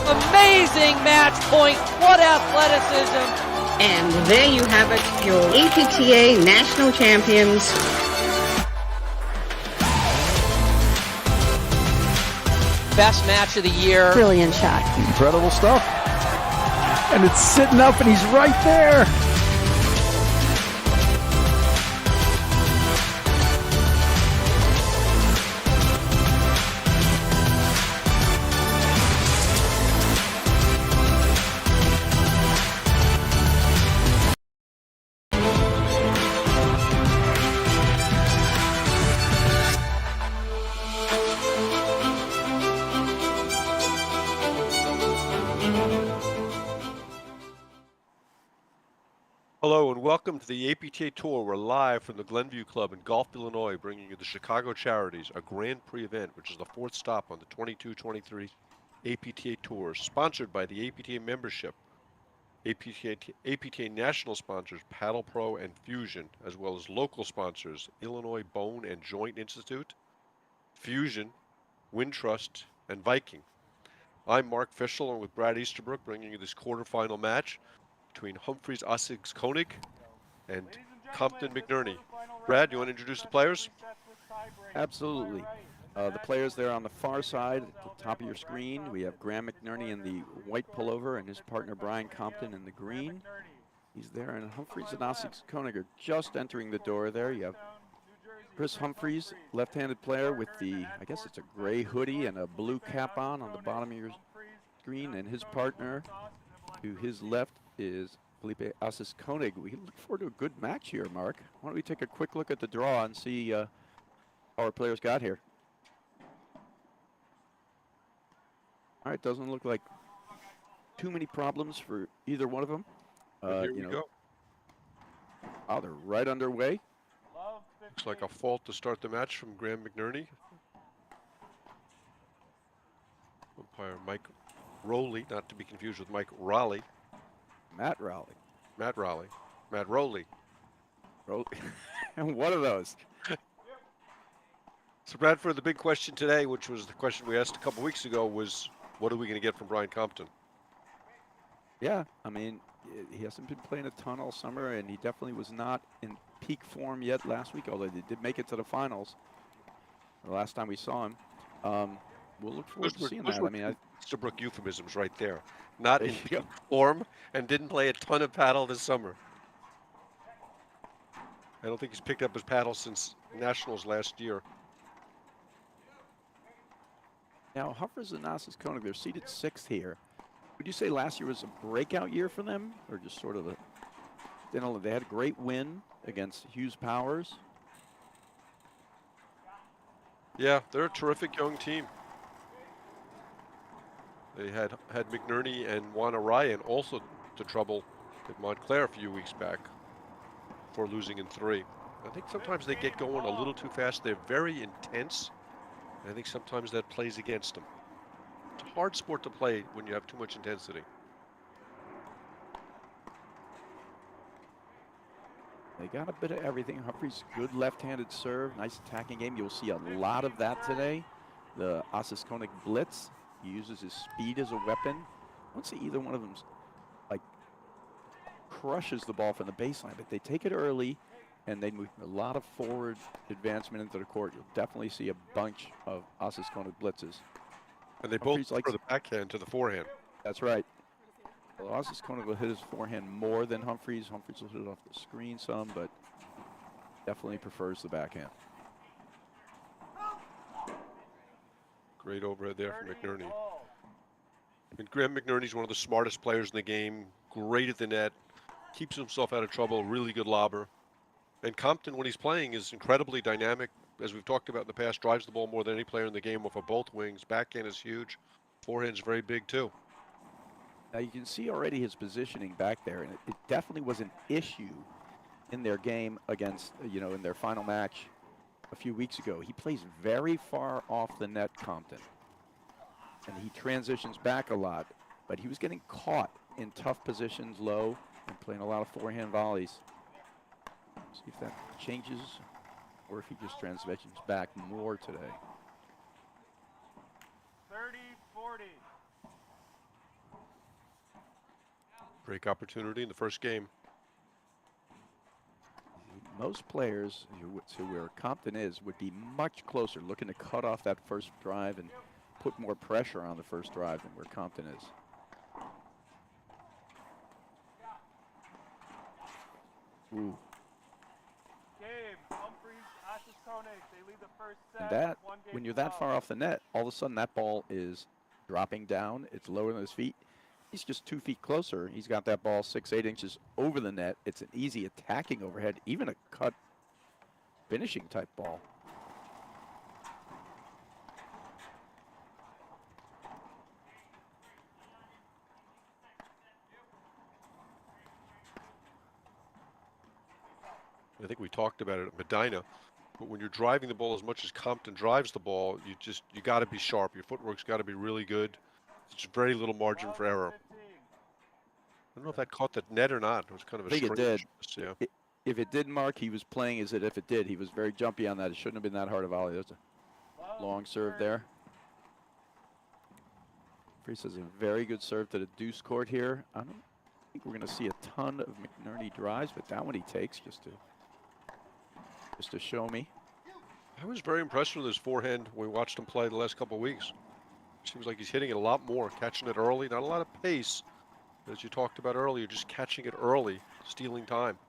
Amazing match point. What athleticism. And there you have it, your APTA national champions. Best match of the year. Brilliant shot. Incredible stuff. And it's sitting up and he's right there. Hello and welcome to the APTA Tour. We're live from the Glenview Club in Gulf, Illinois, bringing you the Chicago Charities, a Grand Prix event, which is the fourth stop on the 22-23 APTA Tour, sponsored by the APTA membership, APTA national sponsors, Paddle Pro and Fusion, as well as local sponsors, Illinois Bone and Joint Institute, Fusion, Wintrust, and Viking. I'm Mark Fischel, along with Brad Easterbrook, bringing you this quarterfinal match between Humphreys Ossegs Koenig and Compton McNerney. Brad, you want to introduce the players? Absolutely. The players there on the far side, at the top of your screen, we have Graham McNerney in the white pullover and his partner Brian Compton in the green. He's there, and Humphreys and Ossegs Koenig are just entering the door there. You have Chris Humphreys, left-handed player with the, I guess it's a gray hoodie and a blue cap on the bottom of your screen, and his partner to his left is Felipe Ossegs Koenig. We look forward to a good match here, Mark. Why don't we take a quick look at the draw and see how our players got here. All right, doesn't look like too many problems for either one of them. Here we go. Oh, they're right underway. Looks like a fault to start the match from Graham McNerney. Umpire Mike Rowley, not to be confused with Mike Raleigh. Matt Rowley. Matt Rowley. And one of those. So Bradford, the big question today, which was the question we asked a couple weeks ago, was what are we going to get from Brian Compton? Yeah, I mean, he hasn't been playing a ton all summer, and he definitely was not in peak form yet last week, although they did make it to the finals the last time we saw him. We'll look forward to seeing that. I mean, Easterbrook euphemisms right there. Not in peak form and didn't play a ton of paddle this summer. I don't think he's picked up his paddle since Nationals last year. Now, Humphreys and Ossegs Koenig, they're seated 6th here. Would you say last year was a breakout year for them, or just sort of a, you know, they had a great win against Hughes Powers? Yeah, they're a terrific young team. They had McNerney and Juan Ryan also to trouble at Montclair a few weeks back for losing in 3. I think sometimes they get going a little too fast. They're very intense. And I think sometimes that plays against them. It's a hard sport to play when you have too much intensity. They got a bit of everything. Humphreys, good left-handed serve, nice attacking game. You'll see a lot of that today. The Ossegs Koenig blitz. He uses his speed as a weapon. I don't see either one of them like crushes the ball from the baseline, but they take it early and they move a lot of forward advancement into the court. You'll definitely see a bunch of Ossegs Koenig blitzes. And they both prefer the backhand to the forehand. That's right. Well, Ossegs Koenig will hit his forehand more than Humphreys. Humphreys will hit it off the screen some, but definitely prefers the backhand. Great overhead there from McNerney. And Graham McNerney's one of the smartest players in the game. Great at the net. Keeps himself out of trouble. Really good lobber. And Compton, when he's playing, is incredibly dynamic. As we've talked about in the past, drives the ball more than any player in the game off of both wings. Backhand is huge. Forehand's very big, too. Now, you can see already his positioning back there, and it definitely was an issue in their game against, you know, in their final match a few weeks ago. He plays very far off the net, Compton, and he transitions back a lot, but he was getting caught in tough positions low and playing a lot of forehand volleys. See if that changes or if he just transitions back more today. 30-40. Break opportunity in the first game. Most players to where Compton is would be much closer, looking to cut off that first drive and put more pressure on the first drive than where Compton is. Ooh. And that, when you're that far off the net, all of a sudden that ball is dropping down. It's lower than his feet. He's just 2 feet closer. He's got that ball 6-8 inches over the net. It's an easy attacking overhead, even a cut finishing type ball. I think we talked about it at Medina, but when you're driving the ball as much as Compton drives the ball, you got to be sharp. Your footwork's got to be really good. There's very little margin for error. I don't know if that caught the net or not. It was kind of a I think it did. Yeah. If it did, Mark, he was playing as if it did. He was very jumpy on that. It shouldn't have been that hard a volley. There's a long serve there. Priest has a very good serve to the deuce court here. I don't think we're going to see a ton of McNerney drives, but that one he takes just to show me. I was very impressed with his forehand when we watched him play the last couple of weeks. Seems like he's hitting it a lot more, catching it early. Not a lot of pace, as you talked about earlier, just catching it early, stealing time.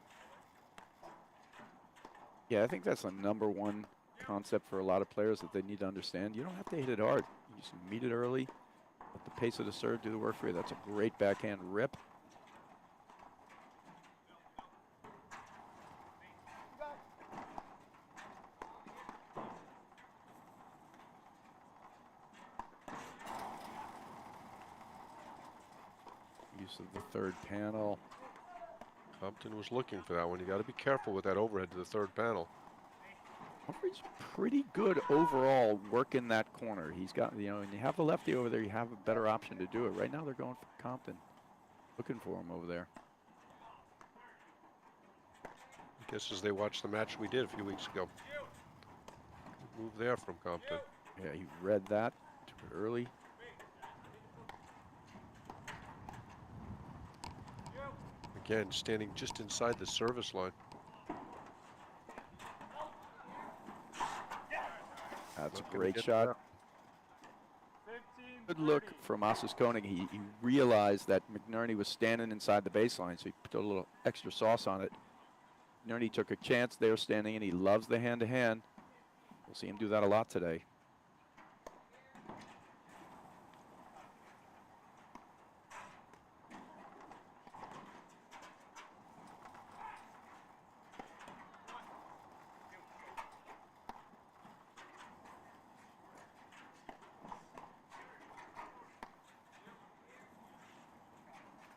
Yeah, I think that's the #1 concept for a lot of players that they need to understand. You don't have to hit it hard. You just meet it early, let the pace of the serve do the work for you. That's a great backhand rip. Use of the third panel. Compton was looking for that one. You got to be careful with that overhead to the third panel. Humphrey's pretty good overall working that corner. He's got, when you have the lefty over there, you have a better option to do it. Right now they're going for Compton, looking for him over there. I guess as they watched the match we did a few weeks ago. Good move there from Compton. Yeah, he read that, took it early. Again, standing just inside the service line. That's a great shot. Good look from Assis Koenig. He realized that McNerney was standing inside the baseline, so he put a little extra sauce on it. McNerney took a chance there standing in. He loves the hand-to-hand. We'll see him do that a lot today.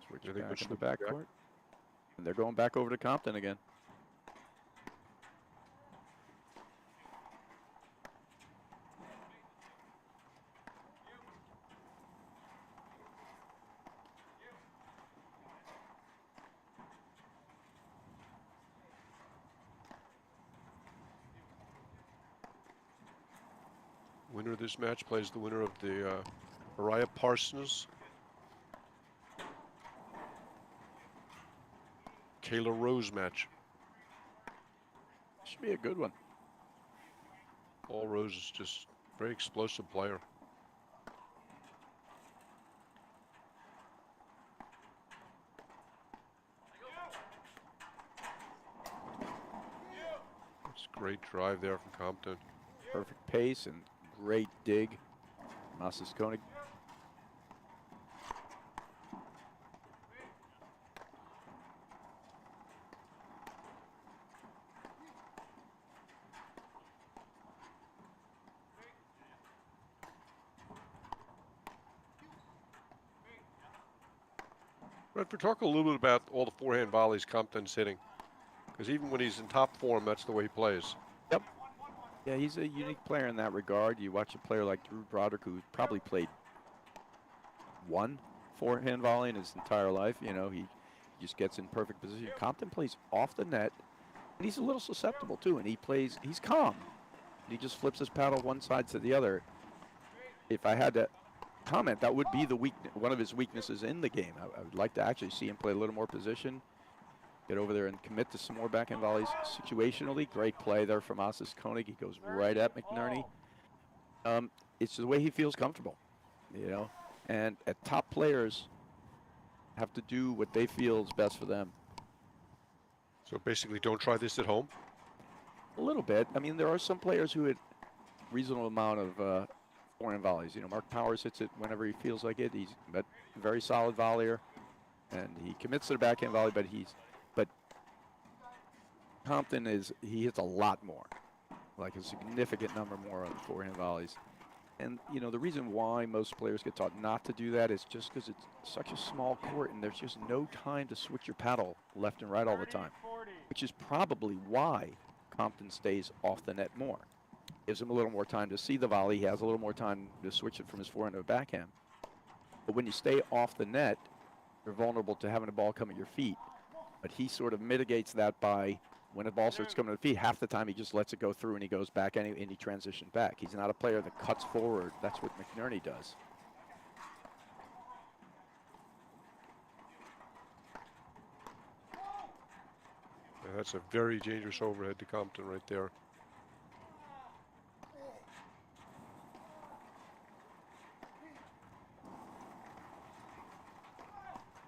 Switch back in the backcourt. And they're going back over to Compton again. Winner of this match plays the winner of the Mariah Parsons, Kayla Rose match. Should be a good one. Paul Rose is just a very explosive player. It's a great drive there from Compton. Perfect pace and great dig. Assis Koenig. Redford, talk a little bit about all the forehand volleys Compton's hitting. Because even when he's in top form, that's the way he plays. Yep. Yeah, he's a unique player in that regard. You watch a player like Drew Broderick, who probably played one forehand volley in his entire life. He just gets in perfect position. Compton plays off the net, and he's a little susceptible too. And he's calm. He just flips his paddle one side to the other. If I had to comment, that would be one of his weaknesses in the game. I would like to actually see him play a little more position, get over there and commit to some more backhand volleys situationally. Great play there from Assis Koenig. He goes right at McNerney. It's the way he feels comfortable, you know. And top players have to do what they feel is best for them. So basically, don't try this at home. A little bit. I mean, there are some players who hit reasonable amount of forehand volleys. You know, Mark Powers hits it whenever he feels like it. He's a very solid volleyer, and he commits to the backhand volley. But Compton he hits a lot more, like a significant number more on the forehand volleys. And you know, the reason why most players get taught not to do that is just because it's such a small court, and there's just no time to switch your paddle left and right all the time, which is probably why Compton stays off the net more. Gives him a little more time to see the volley. He has a little more time to switch it from his forehand to a backhand. But when you stay off the net, you're vulnerable to having a ball come at your feet. But he sort of mitigates that by, when a ball starts coming to the feet, half the time he just lets it go through and he goes back and he transitions back. He's not a player that cuts forward. That's what McNerney does. Yeah, that's a very dangerous overhead to Compton right there.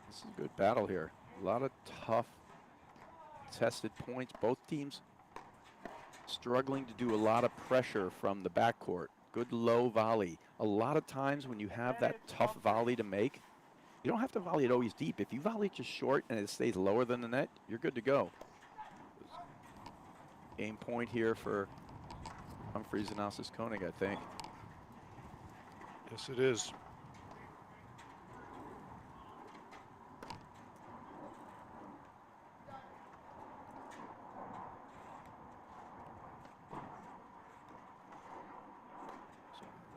This is a good battle here. A lot of tough, tested points. Both teams struggling to do a lot of pressure from the backcourt. Good low volley. A lot of times when you have that tough volley to make, you don't have to volley it always deep. If you volley it just short and it stays lower than the net, you're good to go. Game point here for Humphreys and Assis Koenig, I think. Yes, it is.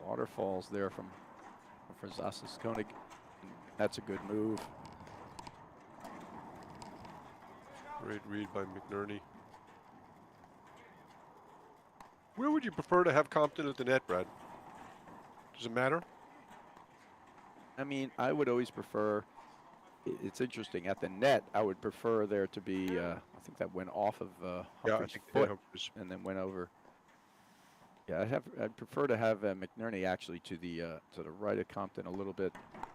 Waterfalls there from Assis Koenig. That's a good move. Great read by McNerney. Where would you prefer to have Compton at the net, Brad? Does it matter? I mean, I would always prefer, it's interesting, at the net, I would prefer there to be, I think that went off of Humphreys' foot and then went over. Yeah, I'd prefer to have McNerney actually to the right of Compton a little bit,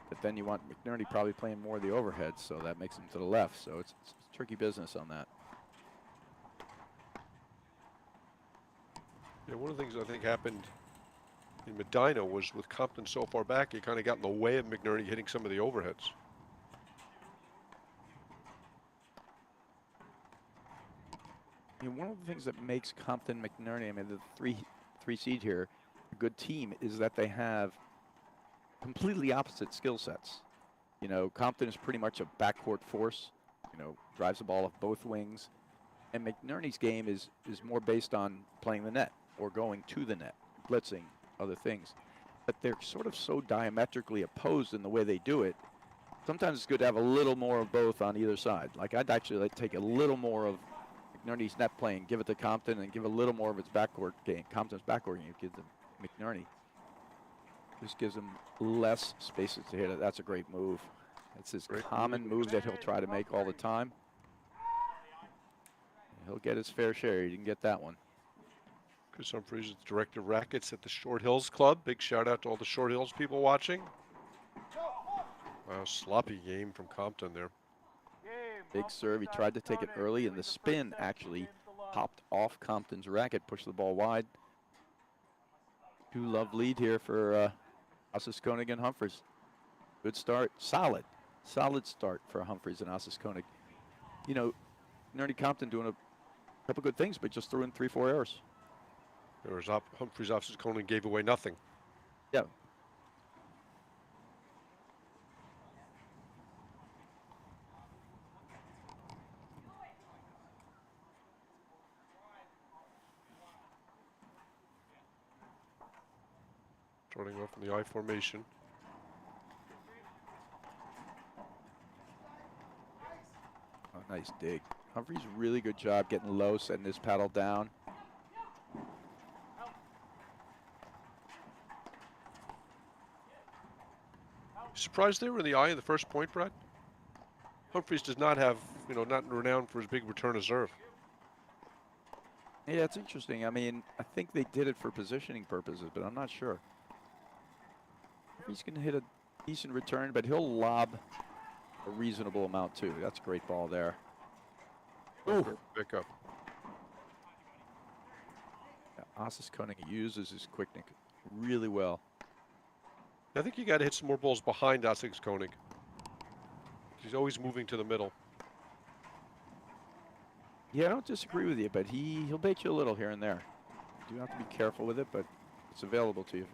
but then you want McNerney probably playing more of the overhead, so that makes him to the left. So it's tricky business on that. Yeah, one of the things I think happened in Medina was with Compton so far back, he kind of got in the way of McNerney hitting some of the overheads. I mean, one of the things that makes Compton McNerney, I mean, the three seed here, a good team, is that they have completely opposite skill sets. You know, Compton is pretty much a backcourt force, you know, drives the ball off both wings. And McNerney's game is more based on playing the net or going to the net, blitzing, other things. But they're sort of so diametrically opposed in the way they do it. Sometimes it's good to have a little more of both on either side. Like, I'd actually like to take a little more of McNerney's net playing, give it to Compton, and give a little more of its backcourt game. Compton's backcourt game gives them McNerney. Just gives him less spaces to hit it. That's a great move. It's his common move that he'll try to make all the time. He'll get his fair share. He didn't get that one. Chris Humphreys is the director of rackets at the Short Hills Club. Big shout out to all the Short Hills people watching. Wow, sloppy game from Compton there. Big serve. He tried to take it early, and the spin actually popped off Compton's racket, pushed the ball wide. 2-love lead here for Assis Koenig and Humphreys. Good start. Solid start for Humphreys and Assis Koenig. You know, Nerdy Compton doing a couple good things, but just threw in 3-4 errors. There was Humphreys, Assis Koenig gave away nothing. Yeah. Starting off in the I formation. Oh, nice dig. Humphreys, really good job getting low, setting his paddle down. Surprised they were in the eye of the first point, Brad? Humphreys does not have, not renowned for his big return of serve. Yeah, it's interesting. I mean, I think they did it for positioning purposes, but I'm not sure. He's going to hit a decent return, but he'll lob a reasonable amount too. That's a great ball there. Ooh. Pick up. Yeah, Ossis Koenig uses his quickness really well. I think you got to hit some more balls behind Ossis Koenig. He's always moving to the middle. Yeah, I don't disagree with you, but he'll bait you a little here and there. You do have to be careful with it, but it's available to you.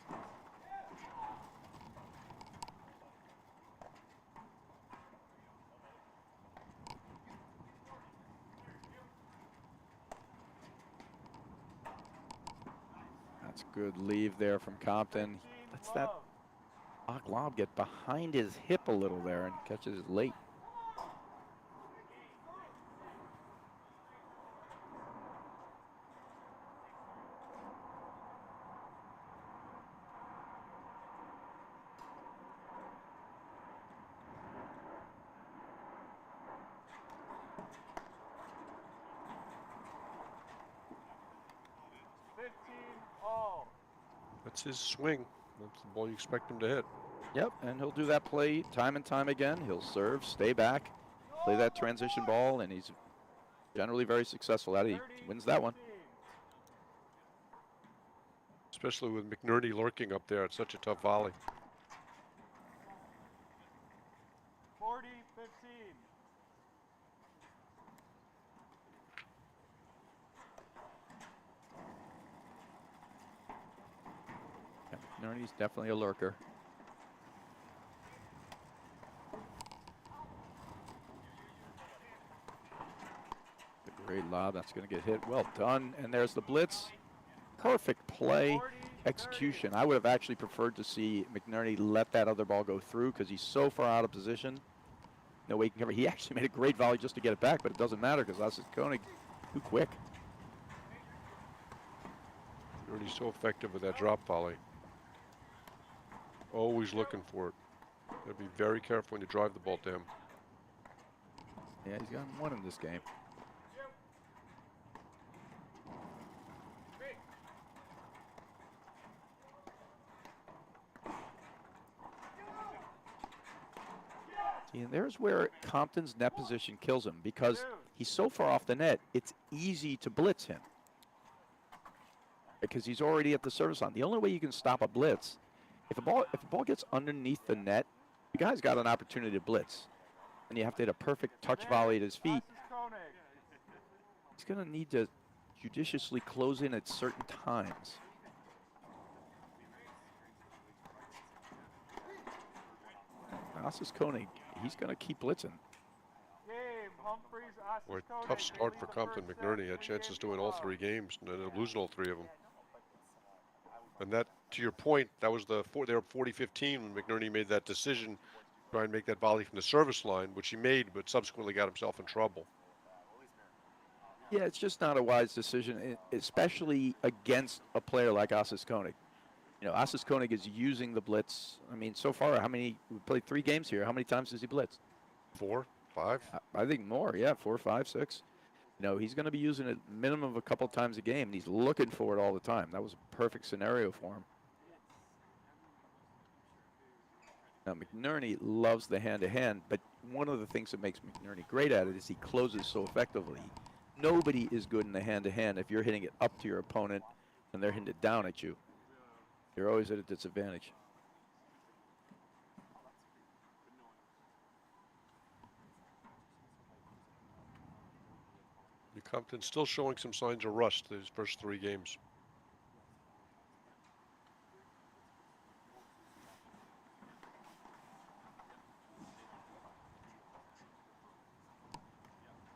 That's a good leave there from Compton. Lets that lob get behind his hip a little there and catches it late. That's his swing. That's the ball you expect him to hit. Yep, and he'll do that play time and time again. He'll serve, stay back, play that transition ball, and he's generally very successful at it. He wins that one. Especially with McNerney lurking up there. It's such a tough volley. 40-15. Yeah, McNerney's definitely a lurker. The great lob, that's going to get hit. Well done, and there's the blitz. Perfect play, execution. I would have actually preferred to see McNerney let that other ball go through because he's so far out of position. No way he can cover. He actually made a great volley just to get it back, but it doesn't matter because Ossis Koenig too quick. McNerney's so effective with that drop volley. Always looking for it. Got to be very careful when you drive the ball to him. Yeah, he's gotten one in this game. See, and there's where Compton's net position kills him because he's so far off the net, it's easy to blitz him because he's already at the service line. The only way you can stop a blitz, if a ball gets underneath the net, the guy's got an opportunity to blitz, and you have to hit a perfect touch volley at his feet. He's going to need to judiciously close in at certain times. Ossis Koenig, he's going to keep blitzing. Boy, tough start for Compton. McNerney had chances to win all 3 games and ended up losing all 3 of them. And that, to your point, that was they were up 40-15 when McNerney made that decision to try and make that volley from the service line, which he made, but subsequently got himself in trouble. Yeah, it's just not a wise decision, especially against a player like Ossis Koenig. You know, Ossis Koenig is using the blitz. I mean, so far, we played 3 games here. How many times has he blitzed? 4, 5? I think more, yeah, 4, 5, 6. You know, he's going to be using it minimum of a couple times a game, and he's looking for it all the time. That was a perfect scenario for him. Now, McNerney loves the hand-to-hand, but one of the things that makes McNerney great at it is he closes so effectively. Nobody is good in the hand-to-hand if you're hitting it up to your opponent and they're hitting it down at you. You're always at a disadvantage. Compton's still showing some signs of rust these first 3 games.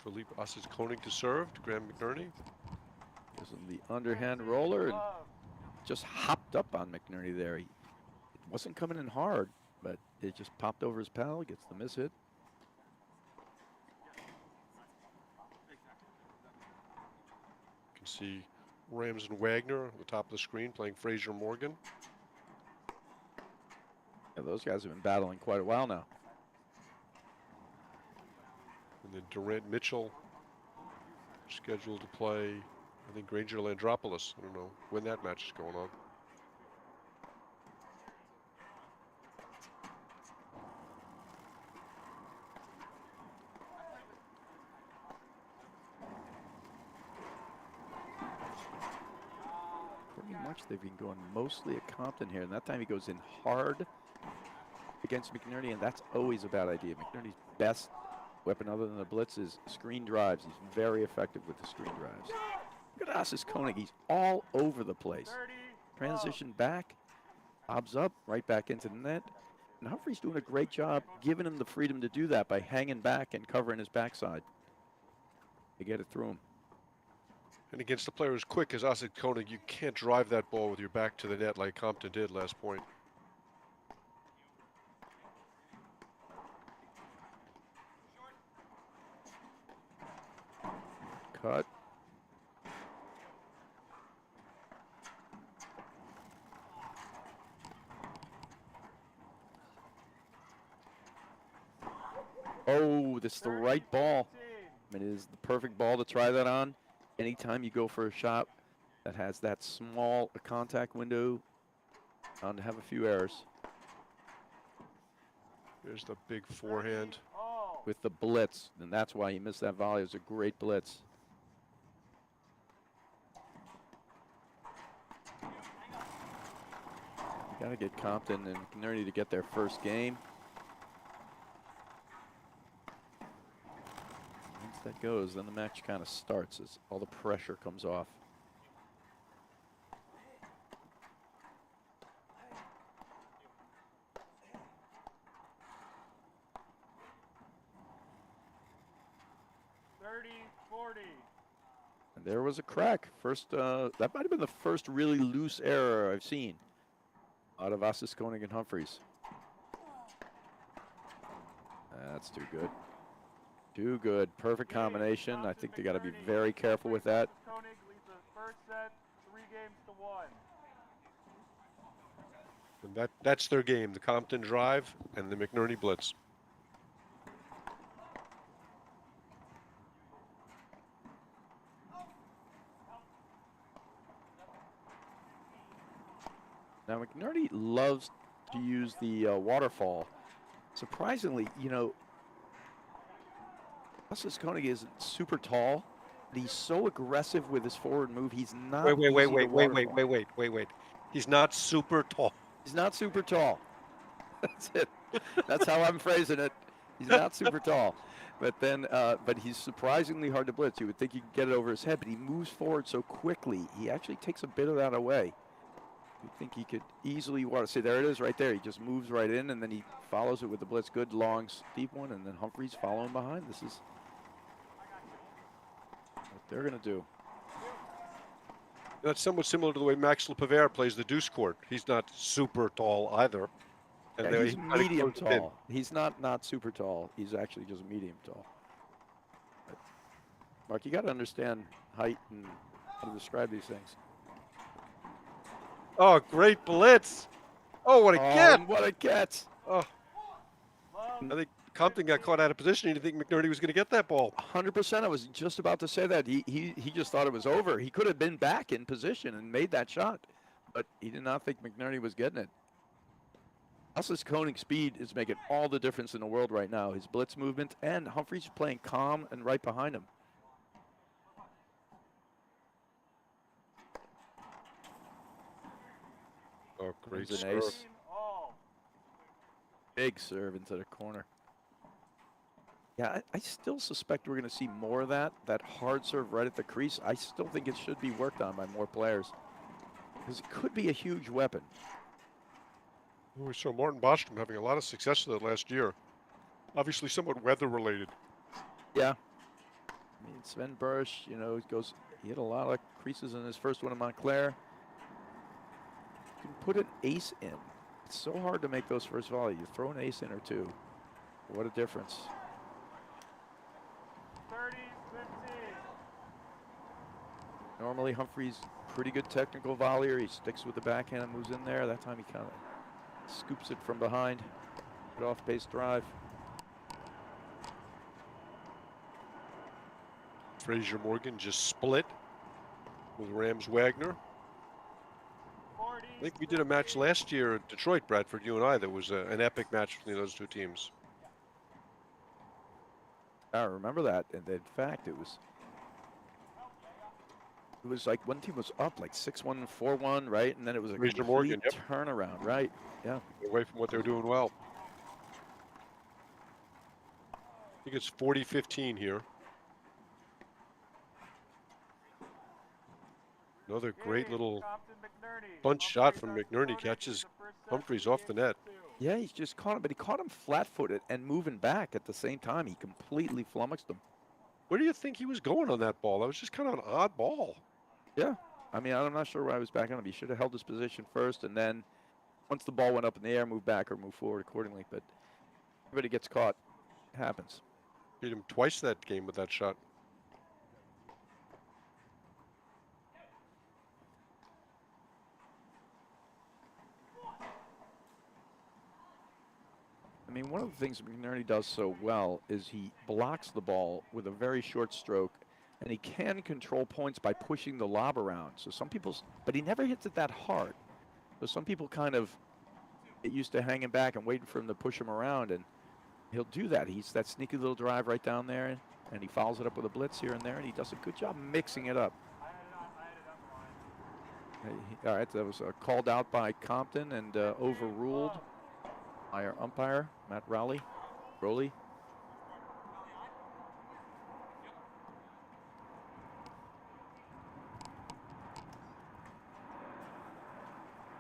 Philippe Ossis Koenig to serve to Graham McNerney. Gives him the underhand roller and just hopped up on McNerney there. It wasn't coming in hard, but it just popped over his paddle, gets the miss hit. See Rams and Wagner on the top of the screen playing Fraser Morgan. Yeah, those guys have been battling quite a while now. And then Durant Mitchell scheduled to play, I think, Granger Landropoulos. I don't know when that match is going on. Pretty much they've been going mostly at Compton here, and that time he goes in hard against McNerney, and that's always a bad idea. McNerney's best weapon other than the blitz is screen drives. He's very effective with the screen drives. Look at Ossis Koenig. He's all over the place. Transition back, bobs up, right back into the net. And Humphrey's doing a great job giving him the freedom to do that by hanging back and covering his backside to get it through him. And against the player as quick as Ossis Koenig, you can't drive that ball with your back to the net like Compton did last point. Cut. Oh, this is the right ball. It is the perfect ball to try that on. Anytime you go for a shot that has that small a contact window, bound to have a few errors. There's the big forehand. With the blitz, and that's why he missed that volley. It was a great blitz. You got to get Compton and McNerney to get their first game. Once that goes, then the match kind of starts as all the pressure comes off. And there was a crack. First, that might have been the first really loose error I've seen out of Ossis Koenig and Humphreys. That's too good. Too good. Perfect combination. I think they got to be very careful with that. Koenig leads the first set 3-1. And that's their game, the Compton drive and the McNerney blitz. Now, McNerney loves to use the waterfall. Surprisingly, you know, Ossis Koenig isn't super tall, but he's so aggressive with his forward move. He's not. Wait. He's not super tall. He's not super tall. That's it. That's how I'm phrasing it. He's not super tall. But then, but he's surprisingly hard to blitz. You would think you could get it over his head, but he moves forward so quickly. He actually takes a bit of that away. You think he could easily see, there it is right there. He just moves right in, and then he follows it with the blitz. Good, long, steep one, and then Humphreys following behind. This is what they're going to do. That's somewhat similar to the way Max LePavere plays the deuce court. He's not super tall either. And Yeah, he's medium tall. He's not super tall. He's actually just medium tall. But Mark, you got to understand height and how to describe these things. Oh, great blitz. Oh, what a get. What a catch. Oh. I think Compton got caught out of position. He didn't think McNerney was going to get that ball. 100%. I was just about to say that. He just thought it was over. He could have been back in position and made that shot, but he did not think McNerney was getting it. Ossis Koenig's speed is making all the difference in the world right now. His blitz movement, and Humphreys playing calm and right behind him. Oh, great There's an serve. ace. Big serve into the corner. Yeah, I still suspect we're going to see more of that hard serve right at the crease. I still think it should be worked on by more players because it could be a huge weapon. We saw Martin Bostrom having a lot of success with it last year. Obviously somewhat weather related. Yeah. I mean, Sven Bursch, you know, he hit a lot of creases in his first one in Montclair. You can put an ace in. It's so hard to make those first volleys. You throw an ace in or two. What a difference. 30-15. Normally Humphreys, pretty good technical volleyer. He sticks with the backhand and moves in there. That time he kind of Scoops it from behind. Good off-base drive. Frazier Morgan just split with Rams Wagner. I think we did a match last year at Detroit, Bradford, you and I, that was an epic match between those two teams. I remember that, and in fact, it was like one team was up like 6-1, 4-1, right? And then it was a Frazier complete Morgan, yep. turnaround, right? Yeah. Away from what they were doing well. I think it's 40-15 here. Another great little bunch shot from McNerney. Catches Humphreys off the net. Yeah, he's just caught him, but he caught him flat-footed and moving back at the same time. He completely flummoxed him. Where do you think he was going on that ball? That was just kind of an odd ball. Yeah. I mean, I'm not sure why I was backing him. He should have held his position first, and then once the ball went up in the air, move back or move forward accordingly. But everybody gets caught. It happens. Beat him twice that game with that shot. I mean, one of the things McNerney does so well is he blocks the ball with a very short stroke, and he can control points by pushing the lob around. So some people, but he never hits it that hard. So some people kind of get used to hanging back and waiting for him to push him around, and he'll do that. He's that sneaky little drive right down there, and he follows it up with a blitz here and there, and he does a good job mixing it up. All right, that was called out by Compton and overruled by our umpire, Matt Rowley.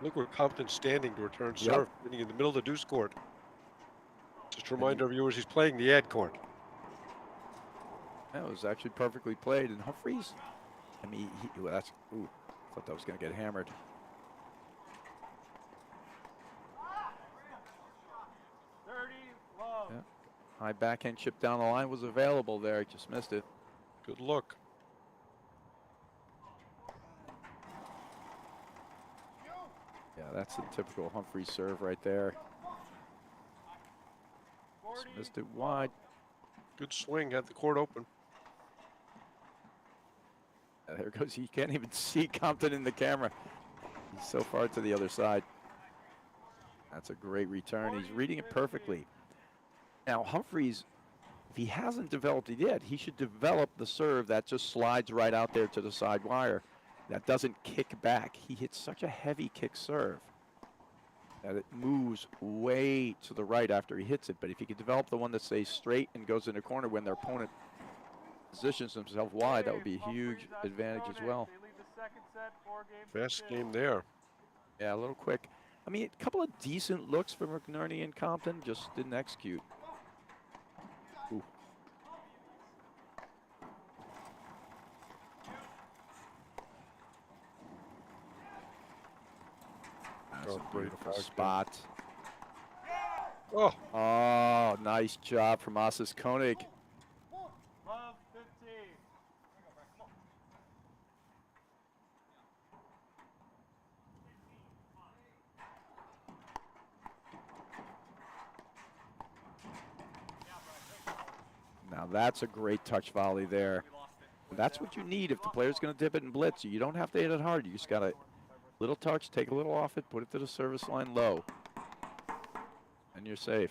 Look where Compton's standing to return serve, sitting in the middle of the deuce court. Just to remind our viewers, he's playing the ad court. That was actually perfectly played, and Humphreys, I mean, well, that's, ooh, I thought that was going to get hammered. Yeah. High backhand chip down the line was available there. He just missed it. Good look. Yeah, that's a typical Humphreys serve right there. Just missed it wide. Good swing, had the court open. Yeah, there goes. You can't even see Compton in the camera. He's so far to the other side. That's a great return. He's reading it perfectly. Now, Humphreys, if he hasn't developed it yet, he should develop the serve that just slides right out there to the side wire. That doesn't kick back. He hits such a heavy kick serve that it moves way to the right after he hits it. But if he could develop the one that stays straight and goes in the corner when their opponent positions himself wide, that would be a huge advantage as well. Fast game there. Yeah, a little quick. I mean, a couple of decent looks for McNerney and Compton, just didn't execute. Ooh. That's a beautiful spot. Oh. Oh, nice job from Assis Koenig. Love 15. Now that's a great touch volley there. That's what you need if the player's going to dip it and blitz you. You don't have to hit it hard. You just got a little touch, take a little off it, put it to the service line low, and you're safe.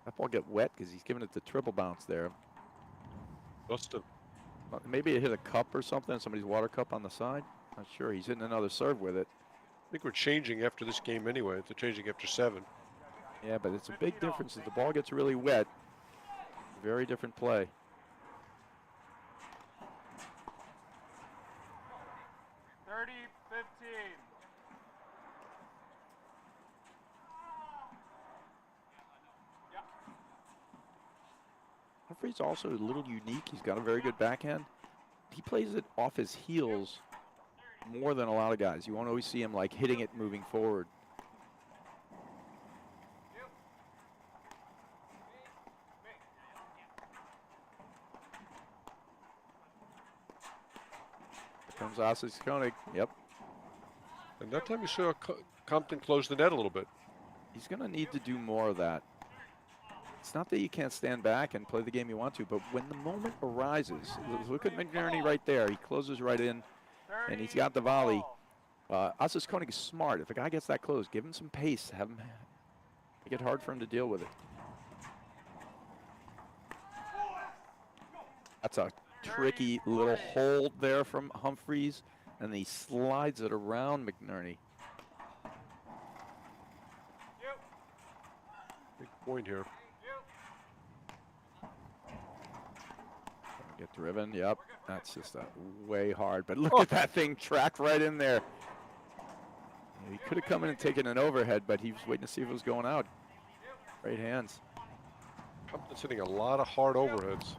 That ball get wet because he's giving it the triple bounce there. Must have. Maybe it hit a cup or something, somebody's water cup on the side. Not sure. He's hitting another serve with it. I think we're changing after this game anyway. They're changing after 7. Yeah, but it's a big difference. If the ball gets really wet, very different play. Humphreys also a little unique. He's got a very good backhand. He plays it off his heels more than a lot of guys. You won't always see him like hitting it moving forward. Here comes Assis Koenig. Yep. And that time you saw Compton close the net a little bit. He's going to need to do more of that. It's not that you can't stand back and play the game you want to, but when the moment arises, look at McNerney right there. He closes right in, and he's got the volley. Ossis Koenig is smart. If a guy gets that close, give him some pace. Have him make it hard for him to deal with it. That's a tricky little hold there from Humphreys, and he slides it around McNerney. Big point here. Get driven, yep. That's just way hard, but look at that thing tracked right in there. He could have come in and taken an overhead, but he was waiting to see if it was going out. Great hands. Compton's hitting a lot of hard overheads.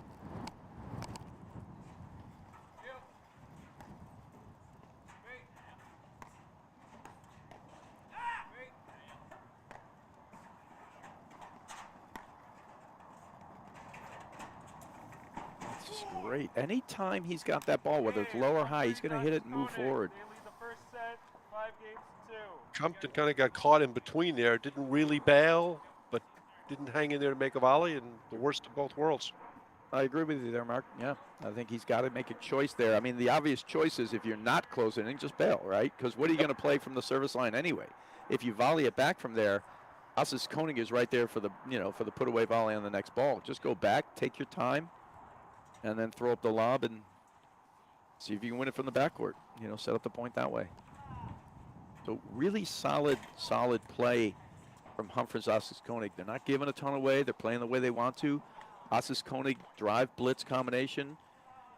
Great. Anytime he's got that ball, whether it's low or high, he's going to hit it and move forward. Compton kind of got caught in between there. Didn't really bail, but didn't hang in there to make a volley, and the worst of both worlds. I agree with you there, Mark. Yeah, I think he's got to make a choice there. I mean, the obvious choice is if you're not closing, just bail, right? Because what are you going to play from the service line anyway? If you volley it back from there, Ossis Koenig is right there for the, for the put-away volley on the next ball. Just go back, take your time, and then throw up the lob and see if you can win it from the backcourt. Set up the point that way. So really solid play from Humphreys, Ossis Koenig. They're not giving a ton away. They're playing the way they want to. Ossis Koenig drive blitz combination,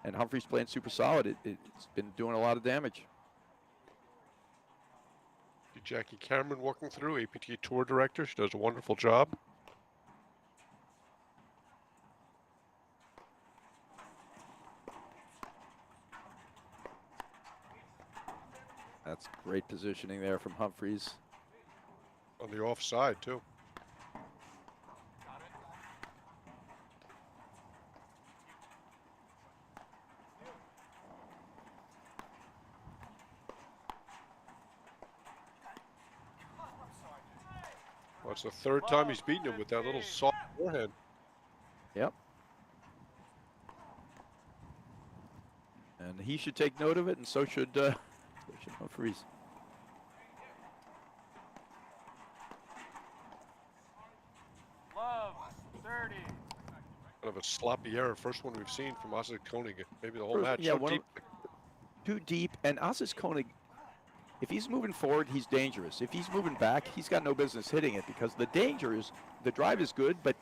and Humphreys playing super solid. It's been doing a lot of damage. Jackie Cameron walking through, APT tour director. She does a wonderful job. That's great positioning there from Humphreys. On the offside, too. Well, it's the third time he's beaten him with that little soft forehand. Yep. And he should take note of it, and so should Humphreys. Love, 30. Kind of a sloppy error. First one we've seen from Ossis Koenig. Maybe the whole match. Yeah, So deep. too deep. And Ossis Koenig, if he's moving forward, he's dangerous. If he's moving back, he's got no business hitting it, because the danger is the drive is good, but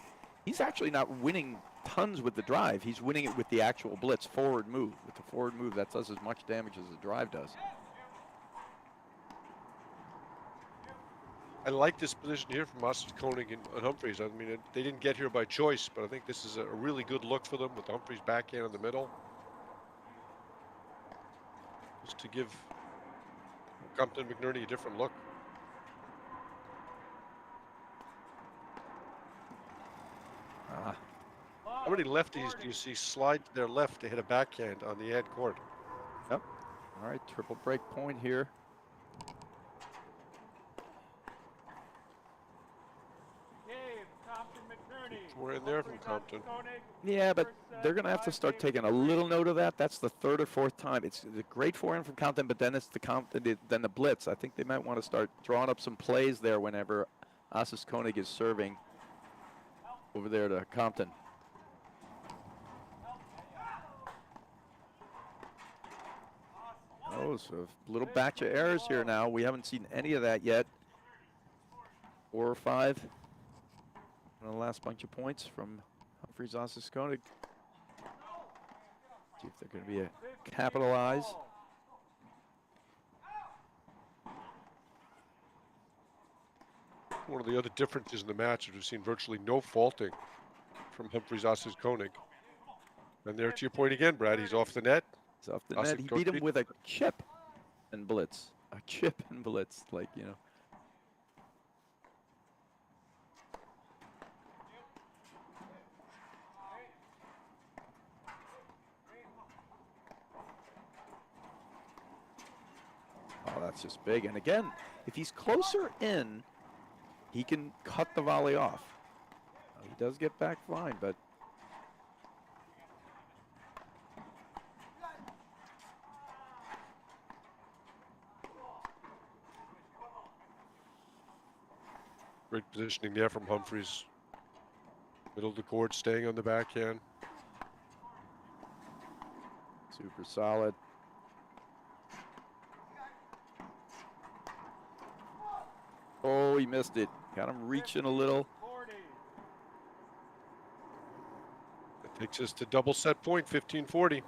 he's actually not winning tons with the drive. He's winning it with the actual blitz forward move. With the forward move, that does as much damage as the drive does. I like this position here from Ossis Koenig and Humphreys. I mean, they didn't get here by choice, but I think this is a really good look for them with Humphreys backhand in the middle. Just to give Compton McNerney a different look. How many lefties do you see slide to their left to hit a backhand on the ad court? Yep. All right, triple break point here. We're in there from Compton. Yeah, but they're going to have to start taking a little note of that. That's the third or fourth time. It's a great forehand from Compton, but then it's then the blitz. I think they might want to start drawing up some plays there whenever Ossis Koenig is serving over there to Compton. Oh, so a little batch of errors here now. We haven't seen any of that yet. 4 or 5. And the last bunch of points from Humphreys, Ossis Koenig. See if they're going to be a capitalize. One of the other differences in the match is we've seen virtually no faulting from Humphreys, Ossis Koenig. And there to your point again, Brad, he's off the net. He's off the net. He beat him with a chip and blitz. A chip and blitz, like, that's just big. And again, if he's closer in, he can cut the volley off. He does get back fine, but Great positioning there from Humphreys. Middle of the court, staying on the backhand. super solid. Oh, he missed it. Got him reaching a little. That takes us to double set point, 15-40.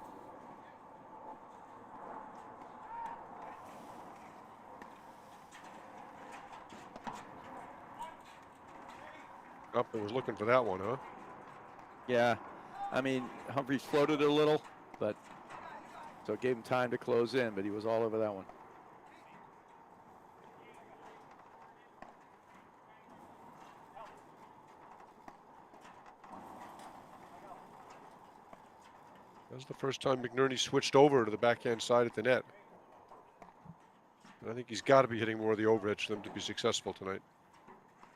Compton was looking for that one, huh? Yeah, I mean, Humphreys floated a little, but so it gave him time to close in, but he was all over that one. That was the first time McNerney switched over to the backhand side at the net. And I think he's got to be hitting more of the overhead for them to be successful tonight.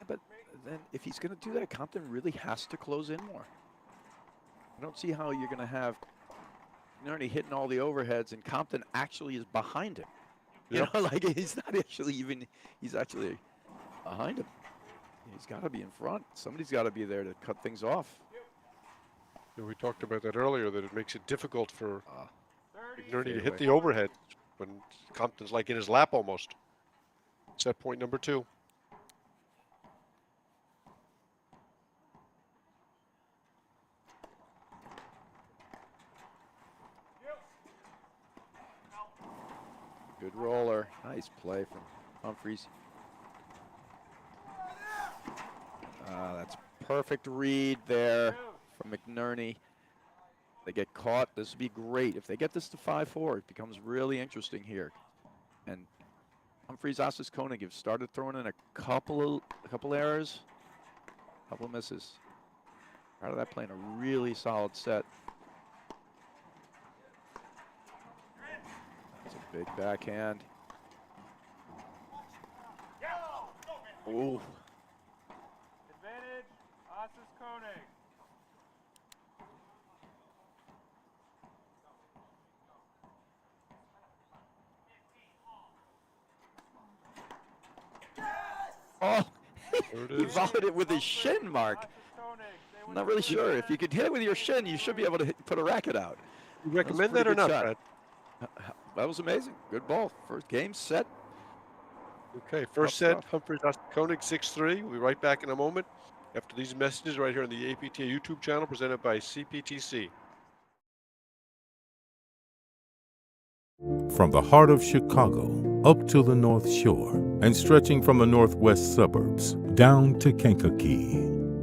But then if he's going to do that, Compton really has to close in more. I don't see how you're going to have McNerney hitting all the overheads and Compton actually is behind him. You know, like he's not actually even, he's actually behind him. He's got to be in front. Somebody's got to be there to cut things off. You know, we talked about that earlier, that it makes it difficult for McNerney to hit fairway. the overhead when Compton's like in his lap almost. Set point number 2. Good roller. Nice play from Humphreys. That's perfect read there from McNerney. They get caught. This would be great. If they get this to 5-4, it becomes really interesting here. And Humphreys, Ossis, Koenig have started throwing in a couple errors, a couple of misses. Part of that playing a really solid set. That's a big backhand. Ooh. Advantage, Ossis Koenig. Oh, There it he is. volleyed it with his shin, Mark. I'm not really sure. If you could hit it with your shin, you should be able to put a racket out. You That was a recommend that pretty or good not, shot. Brad? That was amazing. Good ball. First game set. Okay, first Tough set, stuff. Humphreys, Koenig 6-3. We'll be right back in a moment after these messages right here on the APTA YouTube channel presented by CPTC. From the heart of Chicago up to the North Shore and stretching from the northwest suburbs down to Kankakee.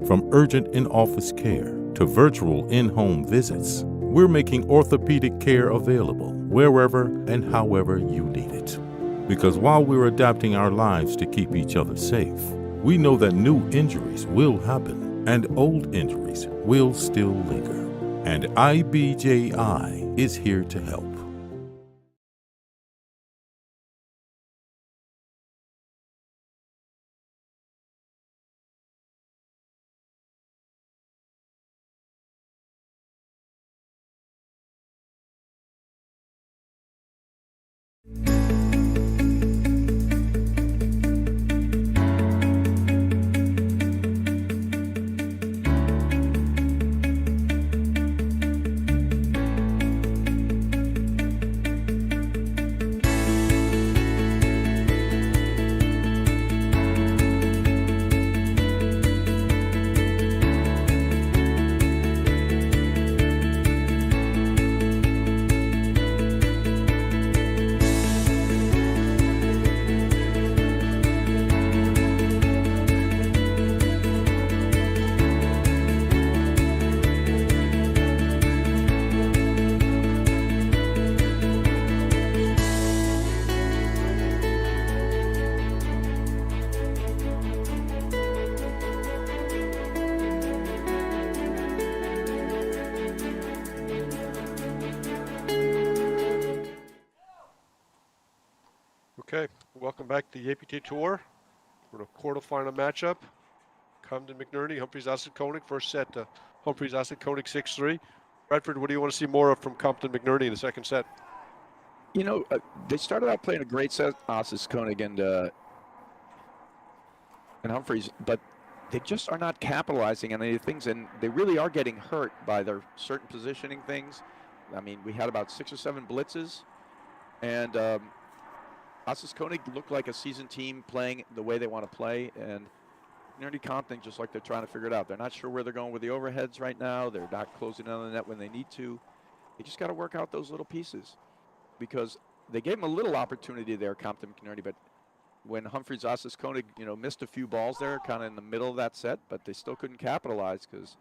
From urgent in-office care to virtual in-home visits, we're making orthopedic care available wherever and however you need it. Because while we're adapting our lives to keep each other safe, we know that new injuries will happen and old injuries will still linger. And IBJI is here to help. welcome back to the APT Tour. We're in a quarterfinal matchup. Compton McNerney, Humphreys Koenig. First set, Humphreys Koenig 6-3. Bradford, what do you want to see more of from Compton McNerney in the second set? You know, they started out playing a great set, Koenig and Humphreys, but they just are not capitalizing on any things, and they really are getting hurt by their certain positioning things. I mean, we had about 6 or 7 blitzes, and Koenig looked like a seasoned team playing the way they want to play, and McNerney Compton just like they're trying to figure it out. They're not sure where they're going with the overheads right now. They're not closing on the net when they need to. They just got to work out those little pieces, because they gave them a little opportunity there, Compton McNerney, but when Humphreys Koenig, missed a few balls there, kind of in the middle of that set, but they still couldn't capitalize because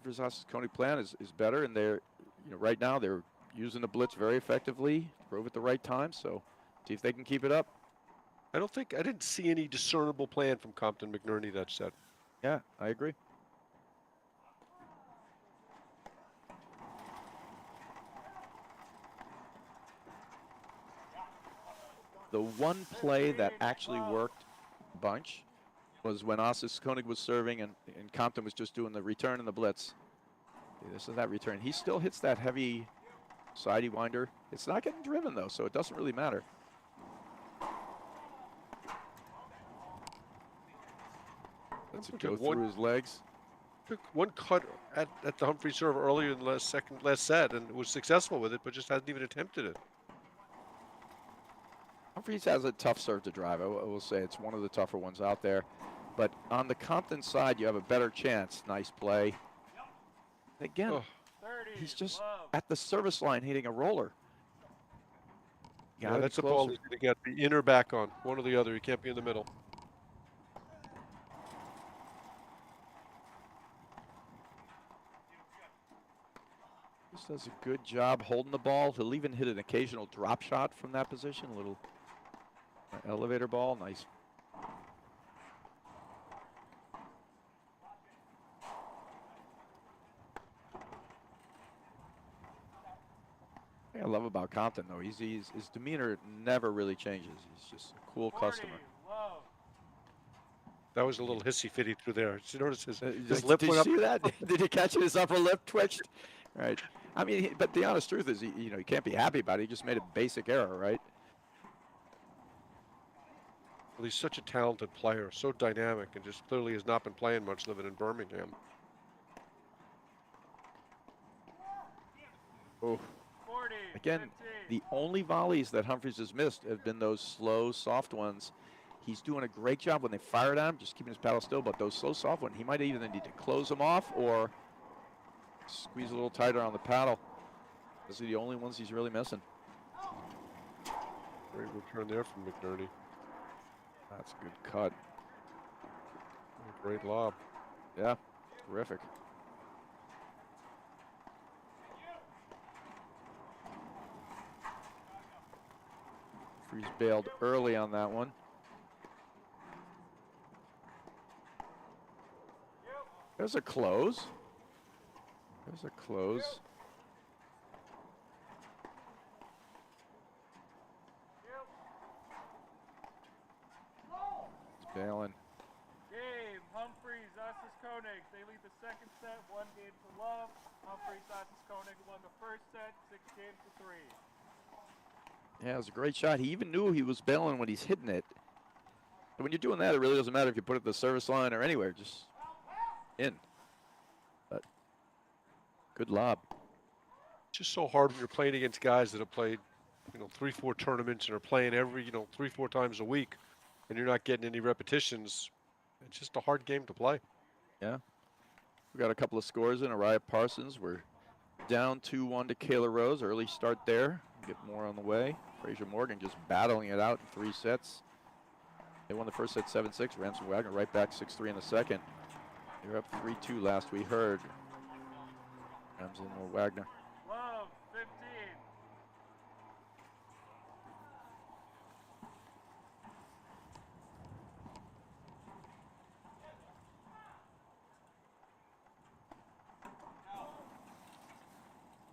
Humphreys Koenig plan is better, and they're, right now they're using the blitz very effectively, drove at the right time, so see if they can keep it up. I didn't see any discernible plan from Compton McNerney that set. Yeah, I agree. The one play that actually worked a bunch was when Koenig was serving and Compton was just doing the return and the blitz. Okay, this is that return. He still hits that heavy sidey winder. It's not getting driven though, so it doesn't really matter. Let's go through his legs. Took one cut at the Humphreys serve earlier in the last set and was successful with it, but just hasn't even attempted it. Humphreys has a tough serve to drive. I will say it's one of the tougher ones out there. But on the Compton side, you have a better chance. Nice play. Again, he's just at the service line hitting a roller. Yeah, that's a ball he's going to get the inner back on. One or the other. He can't be in the middle. Just does a good job holding the ball. He'll even hit an occasional drop shot from that position. A little elevator ball. Nice. I love about Compton though. His demeanor never really changes. He's just a cool customer. That was a little hissy-fitty through there. Did you notice his lip went up? Did you see that? Did you catch it? His upper lip twitched? Right. I mean, but the honest truth is, he can't be happy about it. He just made a basic error, right? Well, he's such a talented player, so dynamic, and just clearly has not been playing much living in Birmingham. Oh. Again, the only volleys that Humphreys has missed have been those slow, soft ones. He's doing a great job when they fire it at him, just keeping his paddle still, but those slow, soft ones, he might either need to close them off or squeeze a little tighter on the paddle. Those are the only ones he's really missing. Great return there from McNerney. That's a good cut. Great lob. Yeah, terrific. Freeze bailed early on that one. There's a close. There's a close. It's bailing. Game, Humphreys, Koenig. They lead the second set, 1 game to love. Humphreys, Koenig won the first set, 6 games to 3. Yeah, it was a great shot. He even knew he was bailing when he's hitting it. And when you're doing that, it really doesn't matter if you put it at the service line or anywhere, just in. But good lob. It's just so hard when you're playing against guys that have played, 3-4 tournaments and are playing every, 3-4 times a week, and you're not getting any repetitions. It's just a hard game to play. Yeah. We got a couple of scores in. Araya Parsons, we're down 2-1 to Kayla Rose. Early start there. Get more on the way. Fraser Morgan just battling it out in 3 sets. They won the first set 7-6. Ramsey Wagner right back 6-3 in the second. They were up 3-2 last we heard. Ramsey and Wagner. Love, 15.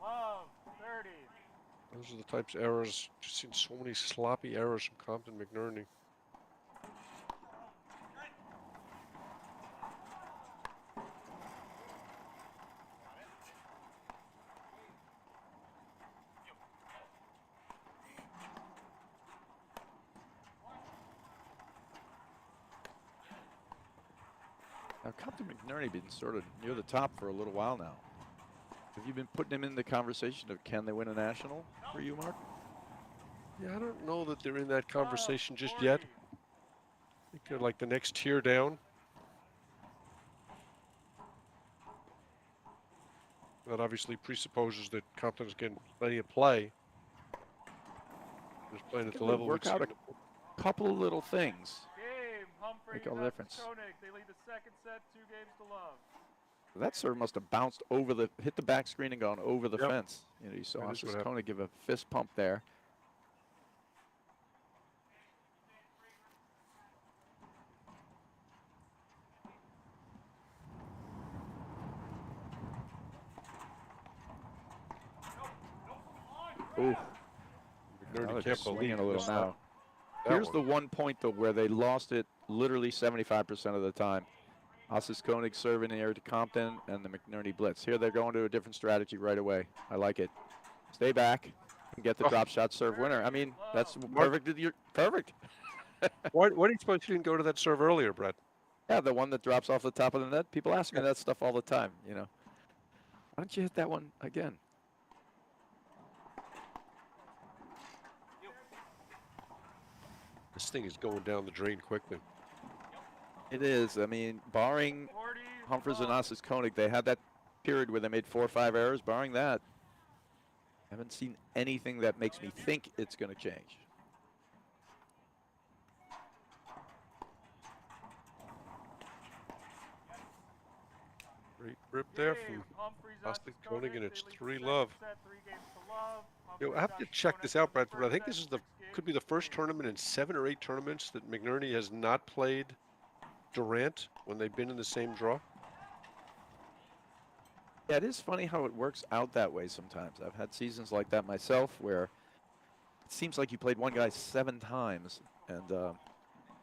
Love, 30. Those are the types of errors. Just seen so many sloppy errors from Compton McNerney. Now, Compton McNerney been sort of near the top for a little while now. Have you been putting him in the conversation of can they win a national for you, Mark? Yeah, I don't know that they're in that conversation just yet. I think they're like the next tier down. That obviously presupposes that Compton's getting plenty of play. Just playing at the level Work we've out seen. a couple of little things. Game. Humphreys Make all the versus difference. Koenig. They lead the second set 2-0. That serve must have bounced over the, hit the back screen and gone over the Yep. fence. You know, you saw That is what Ossis Koenig give a fist pump there. Ooh, McNerney now they're can't just believe swinging a he little missed now. that Here's one. the one point, though, where they lost it literally 75% of the time. Ossis Koenig serving here to Compton and the McNerney blitz. Here they're going to a different strategy right away. I like it. Stay back and get the Oh. drop shot serve winner. I mean, that's Mark- perfect. You're perfect. Why do you suppose you didn't go to that serve earlier, Brett? Yeah, the one that drops off the top of the net. People ask me that stuff all the time, you know. Why don't you hit that one again? This thing is going down the drain quickly. It is. I mean, barring 40 Humphreys and love. Ossis Koenig, they had that period where they made 4 or 5 errors. Barring that, I haven't seen anything that makes me think it's going to change. Great rip there Game. from Humphreys Ossis versus Koenig, and They it's lead the 3 second love. set 3-0. You know, I have to check this out, Brett, but I think this is could be the first tournament in 7 or 8 tournaments that McNerney has not played Durant when they've been in the same draw. Yeah, it is funny how it works out that way sometimes. I've had seasons like that myself where it seems like you played one guy 7 times, and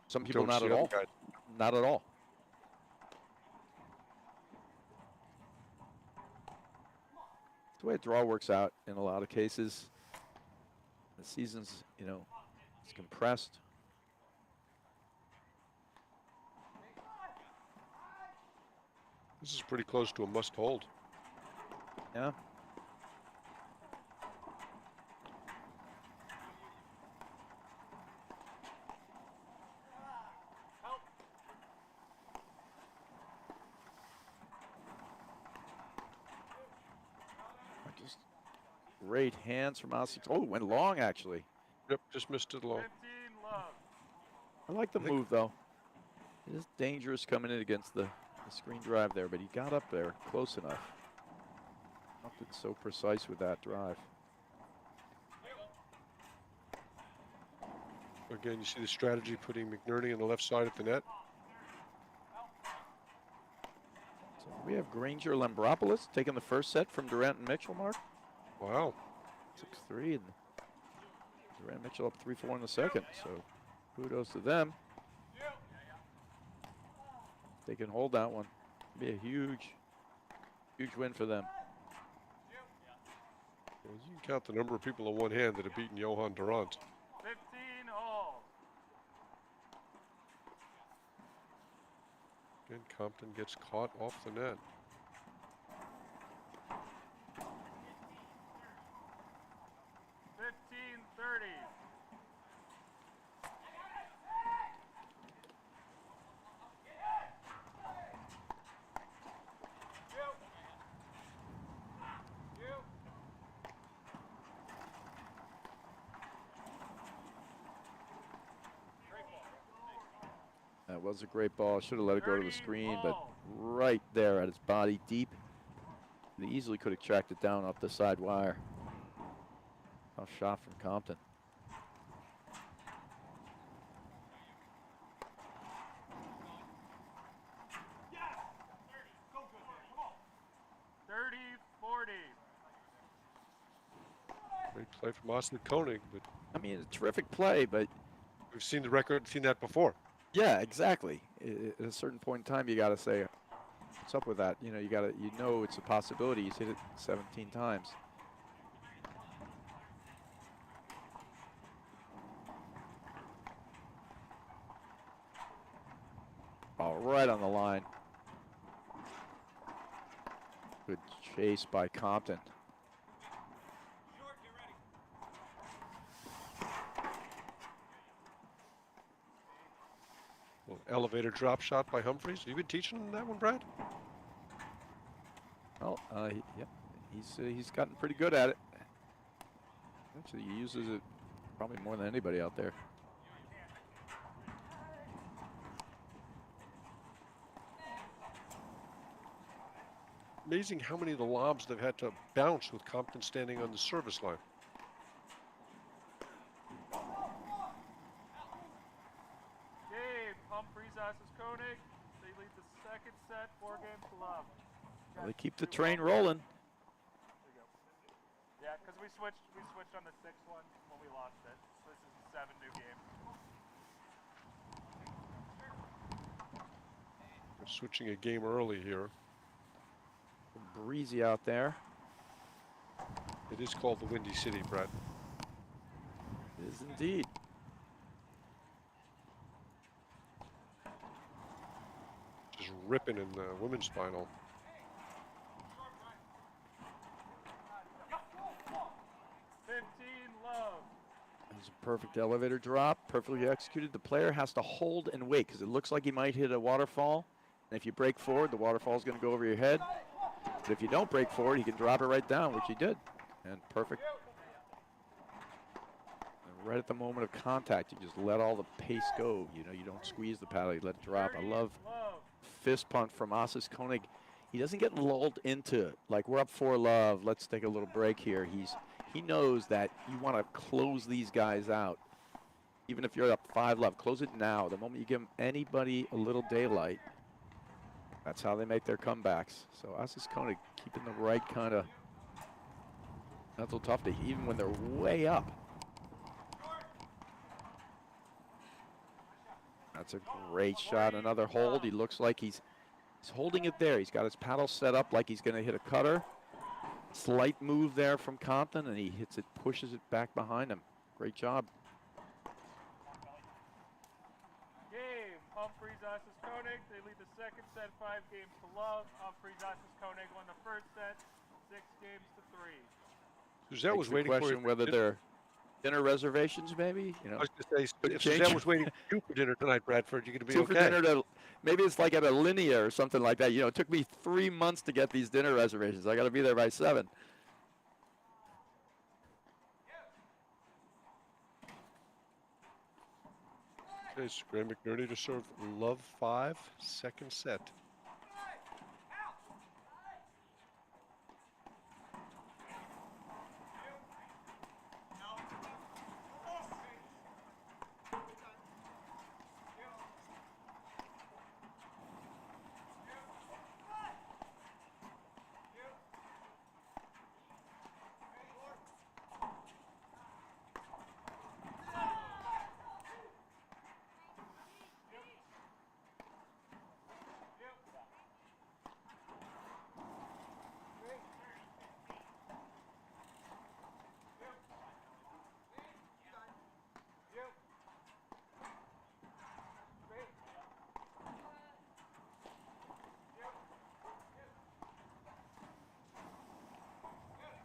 some people Don't not see at other all. guys. Not at all. It's the way a draw works out in a lot of cases. The season's, you know, it's compressed. This is pretty close to a must hold. Yeah. Just great hands from Ossis. Oh, it went long actually. Yep, just missed it low. 15 love. I like the I think- move though. It is dangerous coming in against the screen drive there, but he got up there close enough. Nothing so precise with that drive. Again, you see the strategy putting McNerney on the left side at the net. So we have Granger Lambropoulos taking the first set from Durant and Mitchell, Mark. Wow. 6-3, and Durant Mitchell up 3-4 in the second. So kudos to them. They can hold that one. Be a huge win for them. Well, you can count the number of people on one hand that have beaten Johan Durant. 15 all. Again, Compton gets caught off the net. That was a great ball. Should have let it go to the 30 screen, but ball. right there at his body deep. They easily could have tracked it down off the side wire. Tough shot from Compton. Great play from Austin Koenig, but I mean, a terrific play, but we've seen the record, seen that before. yeah, exactly. At a certain point in time, you got to say, what's up with that? You know, you know it's a possibility. He's hit it 17 times. All right on the line. Good chase by Compton. Well, elevator drop shot by Humphreys. You been teaching him that one, Brad? Well, yep, he's gotten pretty good at it. Actually, he uses it probably more than anybody out there. Amazing how many of the lobs they've had to bounce with Compton standing on the service line. Game, Humphreys versus Koenig. They lead the second set, 4 games to love. Well, they keep the train rolling. There you go. Yeah, because we switched on the 6th one when we lost it. So this is a 7 new game. They're switching a game early here. Breezy out there. It is called the Windy City, Brad. It is indeed. Just ripping in the women's final. It's a perfect elevator drop, perfectly executed. The player has to hold and wait because it looks like he might hit a waterfall. And if you break forward, the waterfall is going to go over your head. But if you don't break forward, he can drop it right down, which he did. And perfect. And right at the moment of contact, you just let all the pace go. You know, you don't squeeze the paddle, you let it drop. I love fist punt from Assis Koenig. He doesn't get lulled into, like, we're up 4-love, let's take a little break here. He knows that you want to close these guys out. Even if you're up 5-love, close it now. The moment you give anybody a little daylight, that's how they make their comebacks. So Assis Koenig keeping the right kind of mental toughness, even when they're way up. That's a great shot. Another hold. He looks like he's holding it there. He's got his paddle set up like he's going to hit a cutter. Slight move there from Compton, and he hits it, pushes it back behind him. Great job. Game, Humphreys versus Koenig. They lead the second set, 5 games to love. Humphreys versus Koenig won the first set, 6 games to 3. Suzette was waiting question for whether they're dinner reservations, maybe. You know, I was going to say, if change. Suzette was waiting for you for dinner tonight, Bradford, you're going to be two okay. for dinner to, maybe it's like at a Linea or something like that. You know, it took me 3 months to get these dinner reservations. I got to be there by 7. Okay, so Graham McNerney to serve love 5, second set.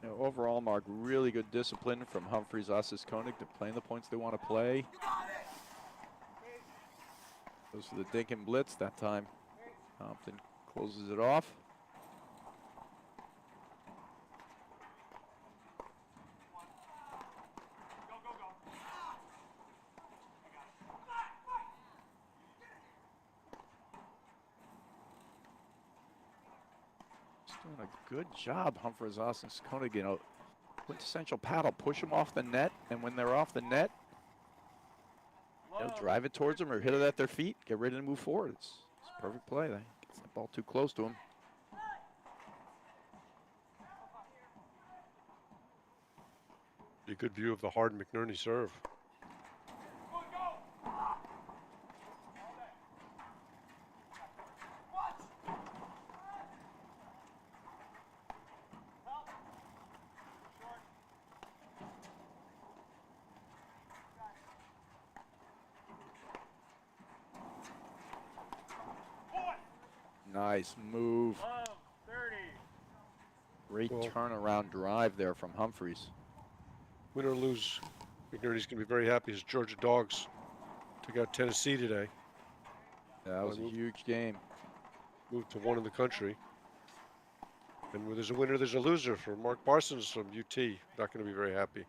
You know, overall, Mark, really good discipline from Humphreys, Assis Koenig to playing the points they want to play. Goes for the dink and blitz that time. Compton closes it off. Just doing a good job, Humphreys, Assis Koenig. You know, quintessential paddle, push them off the net, and when they're off the net, you know, drive it towards them or hit it at their feet, get ready to move forward. It's a perfect play. They gets that ball too close to him. Be a good view of the hard McNerney serve. Nice move. Love, 30. Great Well- turnaround drive there from Humphreys. Win or lose, McNerney's going to be very happy. His Georgia Dogs took out Tennessee today. That was a huge game. Moved to 1 in the country. And when there's a winner, there's a loser. For Mark Parsons from UT, not going to be very happy.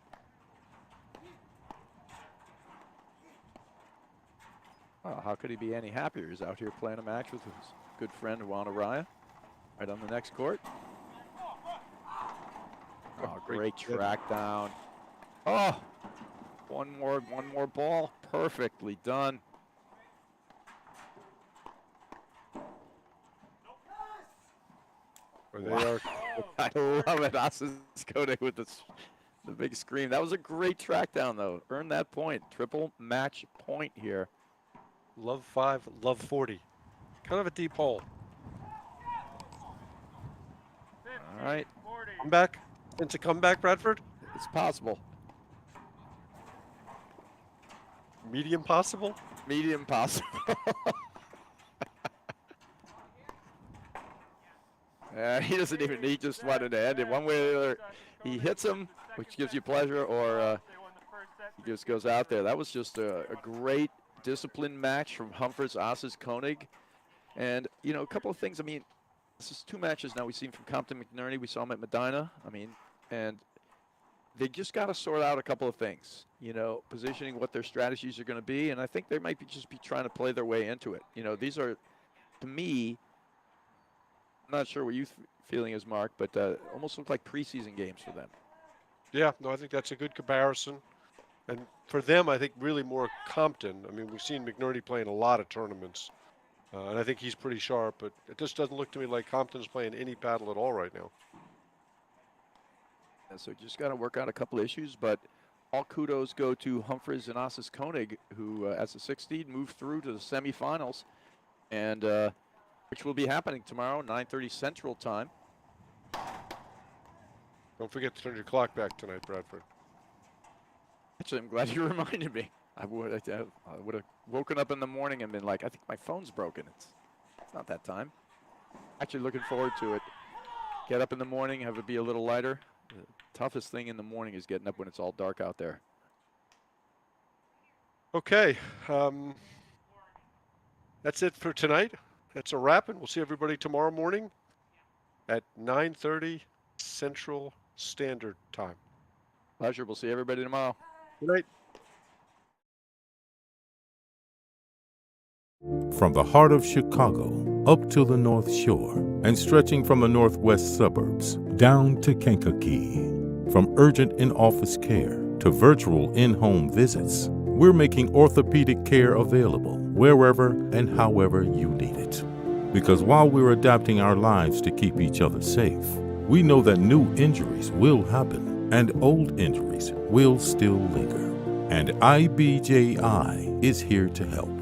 Oh, how could he be any happier? He's out here playing a match with his good friend Juan Araya, right on the next court. Oh, great track down. Oh, one more ball. Perfectly done. Or they Wow. are I love it. Asis Koenig with the big scream. That was a great track down, though. Earned that point. Triple match point here. love 5, love 40. Kind of a deep hole. 50, All right. 40. Comeback? It's a comeback, Bradford? It's possible. Medium possible? Medium possible. He doesn't even, he just wanted to end it one way or the other. He hits him, which gives you pleasure, or They won the first set. he just goes out there. That was just a great disciplined match from Humphreys, Asis Koenig. And, you know, a couple of things. I mean, this is 2 matches now we've seen from Compton McNerney. We saw him at Medina. I mean, and they just got to sort out a couple of things, you know, positioning what their strategies are going to be. And I think they might be just be trying to play their way into it. You know, these are, to me, I'm not sure what you feeling is, Mark, but almost look like preseason games for them. Yeah, no, I think that's a good comparison. And for them, I think really more Compton. I mean, we've seen McNerney play in a lot of tournaments. And I think he's pretty sharp, but it just doesn't look to me like Compton's playing any paddle at all right now. And so just got to work out a couple issues, but all kudos go to Humphreys and Asis Koenig, who, as a 6th seed, moved through to the semifinals, and which will be happening tomorrow, 9:30 Central Time. Don't forget to turn your clock back tonight, Bradford. Actually, I'm glad you reminded me. I would have woken up in the morning and been like, I think my phone's broken. It's not that time. Actually, looking forward to it. Get up in the morning, have it be a little lighter. The toughest thing in the morning is getting up when it's all dark out there. Okay, that's it for tonight. That's a wrap, and we'll see everybody tomorrow morning at 9:30 Central Standard Time. Pleasure. We'll see everybody tomorrow. Good night. From the heart of Chicago up to the North Shore and stretching from the northwest suburbs down to Kankakee. From urgent in-office care to virtual in-home visits, we're making orthopedic care available wherever and however you need it. Because while we're adapting our lives to keep each other safe, we know that new injuries will happen and old injuries will still linger. And IBJI is here to help.